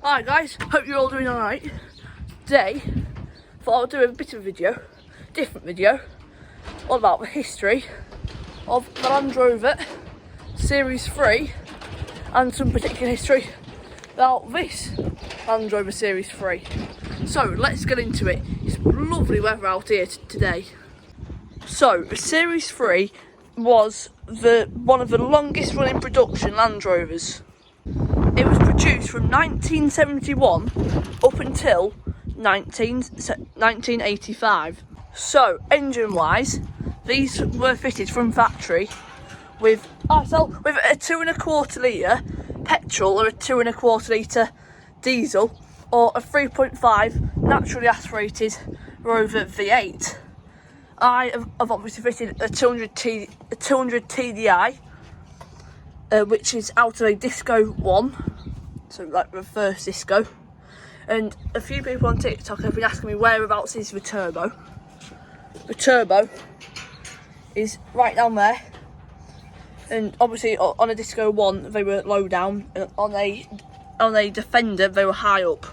Hi guys, hope you're all doing alright. Today, thought I'd do a bit of a video, different video, all about the history of the Land Rover Series 3 and some particular history about this Land Rover Series 3. So let's get into it. It's lovely weather out here today. So the Series 3 was one of the longest running production Land Rovers. It was produced from 1971 up until 1985. So, engine-wise, these were fitted from factory with a 2.25 litre petrol or a 2.25 litre diesel or a 3.5 naturally aspirated Rover V8. I have obviously fitted a 200 TDI. Which is out of a Disco 1, so like reverse disco. And a few people on TikTok have been asking me whereabouts is the turbo. The turbo is right down there, and obviously on a Disco 1 they were low down, and on a Defender they were high up.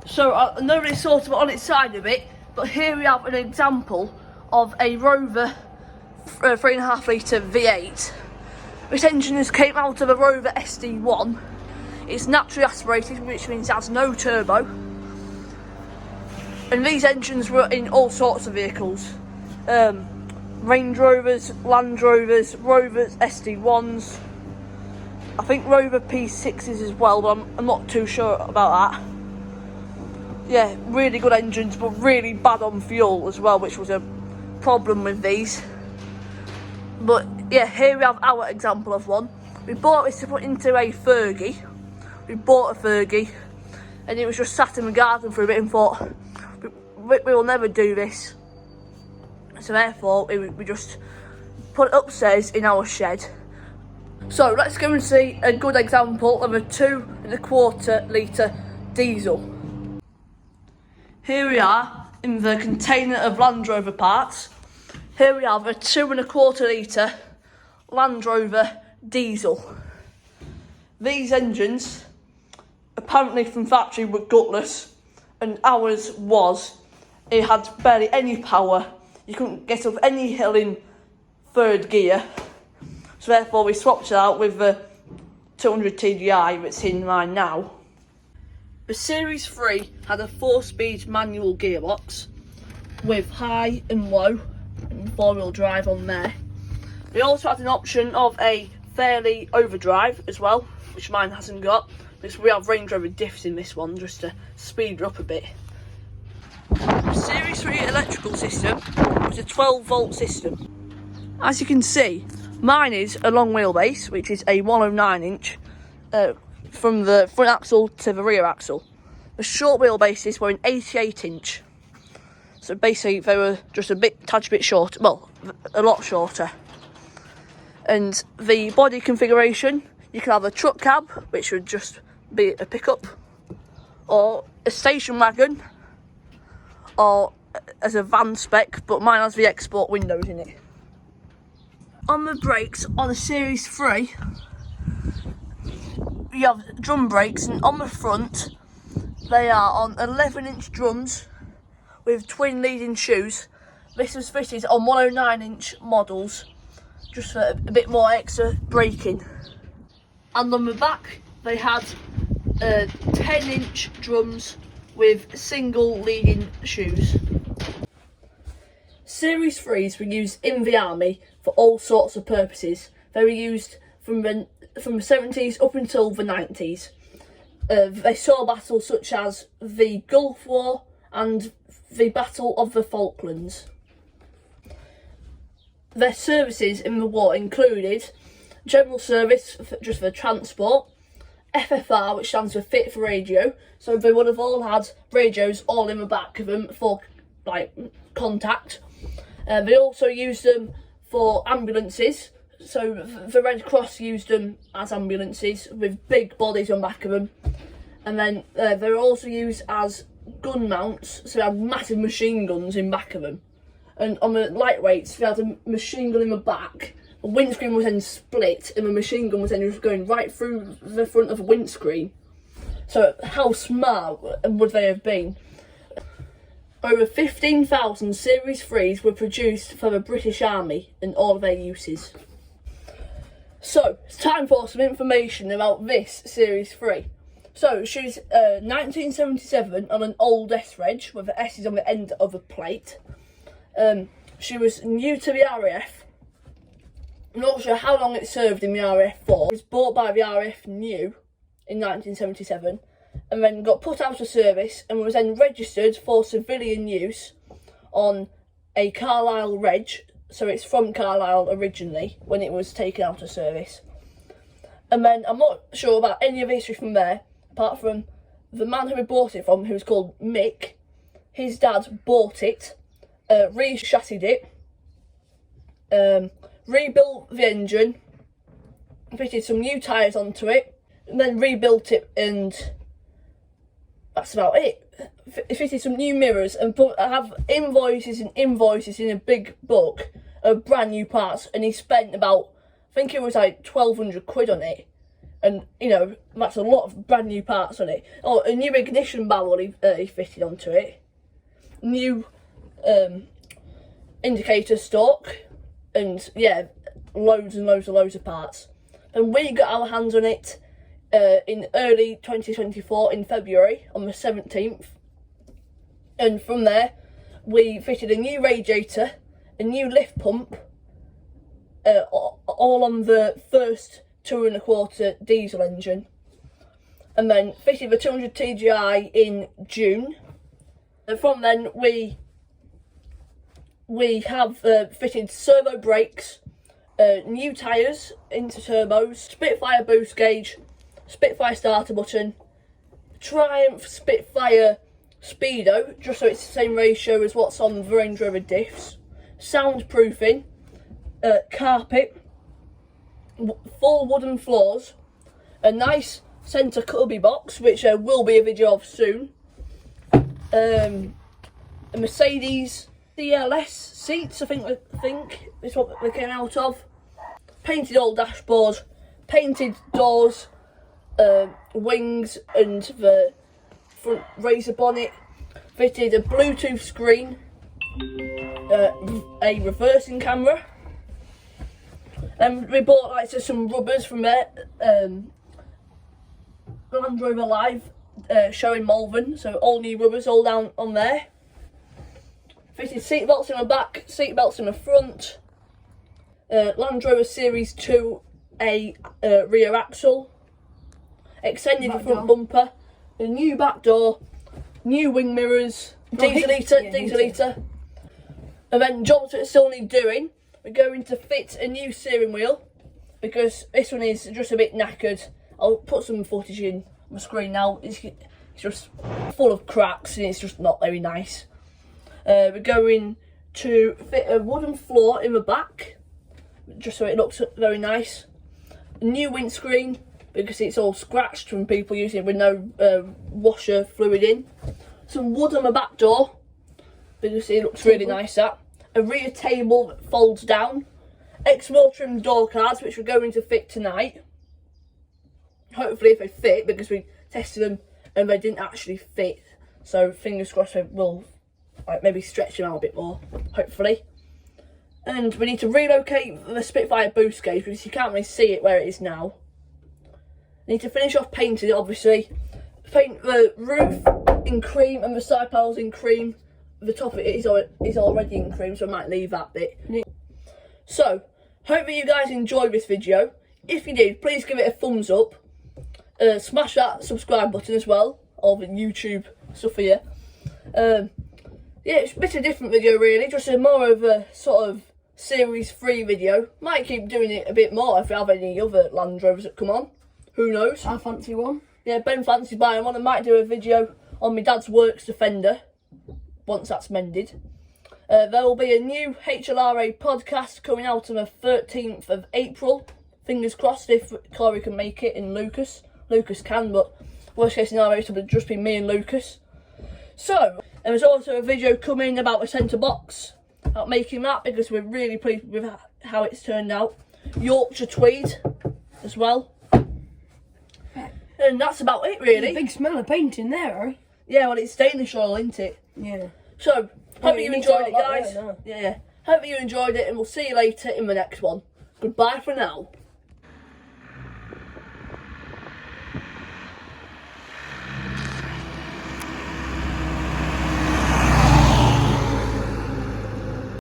So I know they sort of on its side a bit, but here we have an example of a Rover 3.5 litre V8. This engine has came out of a Rover SD1. It's naturally aspirated, which means it has no turbo. And these engines were in all sorts of vehicles. Range Rovers, Land Rovers, Rovers SD1s. I think Rover P6s as well, but I'm not too sure about that. Yeah, really good engines, but really bad on fuel as well, which was a problem with these. But yeah, here we have our example of one. We bought this to put into a Fergie. We bought a Fergie and it was just sat in the garden for a bit and thought, we will never do this. So therefore, we just put it upstairs in our shed. So let's go and see a good example of a 2.25 litre diesel. Here we are in the container of Land Rover parts. Here we have a 2.25 litre Land Rover diesel. These engines, apparently from factory, were gutless, and ours was. It had barely any power. You couldn't get up any hill in third gear. So therefore we swapped it out with the 200 TDI that's in mine now. The Series 3 had a 4-speed manual gearbox with high and low and 4-wheel drive on there. We also had an option of a fairly overdrive as well, which mine hasn't got, because we have Range Rover diffs in this one just to speed her up a bit. The Series 3 electrical system was a 12-volt system. As you can see, mine is a long wheelbase, which is a 109-inch from the front axle to the rear axle. The short wheelbases were an 88-inch. So basically they were just a touch bit short, well, a lot shorter. And the body configuration, you can have a truck cab, which would just be a pickup, or a station wagon, or as a van spec, but mine has the export windows in it. On the brakes on a Series 3, you have drum brakes, and on the front they are on 11-inch drums with twin leading shoes. This was fitted on 109-inch models just for a bit more extra braking. And on the back they had 10-inch drums with single leading shoes. Series 3s were used in the army for all sorts of purposes. They were used from the 70s up until the 90s. They saw battles such as the Gulf War and the Battle of the Falklands. Their services in the war included general service just for transport, FFR, which stands for fit for radio, so they would have all had radios all in the back of them for like contact. They also used them for ambulances, so the Red Cross used them as ambulances with big bodies on the back of them. And then they were also used as gun mounts, so they had massive machine guns in back of them. And on the lightweights, they had a machine gun in the back. The windscreen was then split, and the machine gun was then just going right through the front of the windscreen. So how smart would they have been? Over 15,000 Series 3s were produced for the British Army and all their uses. So, it's time for some information about this Series 3. So, she's 1977 on an old S reg with the S's on the end of a plate. She was new to the RAF. I'm not sure how long it served in the RAF for. It was bought by the RAF new in 1977 and then got put out of service and was then registered for civilian use on a Carlisle reg. So it's from Carlisle originally when it was taken out of service. And then I'm not sure about any of the history from there, apart from the man who we bought it from, who was called Mick. His dad bought it, re-chassied it, rebuilt the engine, fitted some new tyres onto it, and then rebuilt it, and that's about it. Fitted some new mirrors and have invoices and invoices in a big book of brand new parts, and he spent about, I think it was like 1,200 quid on it, and you know, that's a lot of brand new parts on it. Oh, a new ignition barrel he fitted onto it, new indicator stalk, and yeah, loads and loads of parts. And we got our hands on it in early 2024 in February on the 17th, and from there we fitted a new radiator, a new lift pump, all on the first 2.25 diesel engine, and then fitted the 200 TGI in June. And from then we have fitted servo brakes, new tyres into turbos, Spitfire boost gauge, Spitfire starter button, Triumph Spitfire Speedo, just so it's the same ratio as what's on the Range Rover diffs, soundproofing, carpet, full wooden floors, a nice centre cubby box, which will be a video of soon, a Mercedes CLS seats, I think is what they came out of, painted old dashboard, painted doors, wings and the front razor bonnet, fitted a Bluetooth screen, a reversing camera, and we bought like some rubbers from there, Land Rover Live show in Malvern, so all new rubbers all down on there. Fitted seat belts in the back, seat belts in the front, Land Rover Series 2 a rear axle, extended the front bumper, a new back door, new wing mirrors, diesel eater, and then jobs that still need doing. We're going to fit a new steering wheel because this one is just a bit knackered. I'll put some footage in the screen now. It's just full of cracks and it's just not very nice. We're going to fit a wooden floor in the back just so it looks very nice. A new windscreen because it's all scratched from people using it with no washer fluid in. Some wood on the back door because it looks really nice. That a rear table that folds down, X-Wheel trim door cards which we're going to fit tonight. Hopefully if they fit, because we tested them and they didn't actually fit, so fingers crossed we'll maybe stretch them out a bit more, hopefully. And we need to relocate the Spitfire boost gauge because you can't really see it where it is now. Need to finish off painting it, obviously. Paint the roof in cream and the side panels in cream. The top of it is already in cream, so I might leave that bit. So, hope that you guys enjoyed this video. If you did, please give it a thumbs up. Smash that subscribe button as well, all the YouTube stuff here. Yeah, it's a bit of a different video really, just more of a sort of Series 3 video. Might keep doing it a bit more if we have any other Land Rovers that come on. Who knows? I fancy one. Yeah, Ben fancies buying one. I might do a video on my dad's Works Defender once that's mended. There will be a new HLRA podcast coming out on the 13th of April. Fingers crossed if Corey can make it and Lucas. Lucas can, but worst case scenario it will just be me and Lucas. So, there's also a video coming about the centre box, about making that, because we're really pleased with how it's turned out. Yorkshire tweed as well. And that's about it, really. There's a big smell of paint in there, eh? Yeah, well, it's stainless oil, isn't it? Yeah. So, hope you need enjoyed to it, like guys. that, no. Yeah. Hope you enjoyed it, and we'll see you later in the next one. Goodbye for now.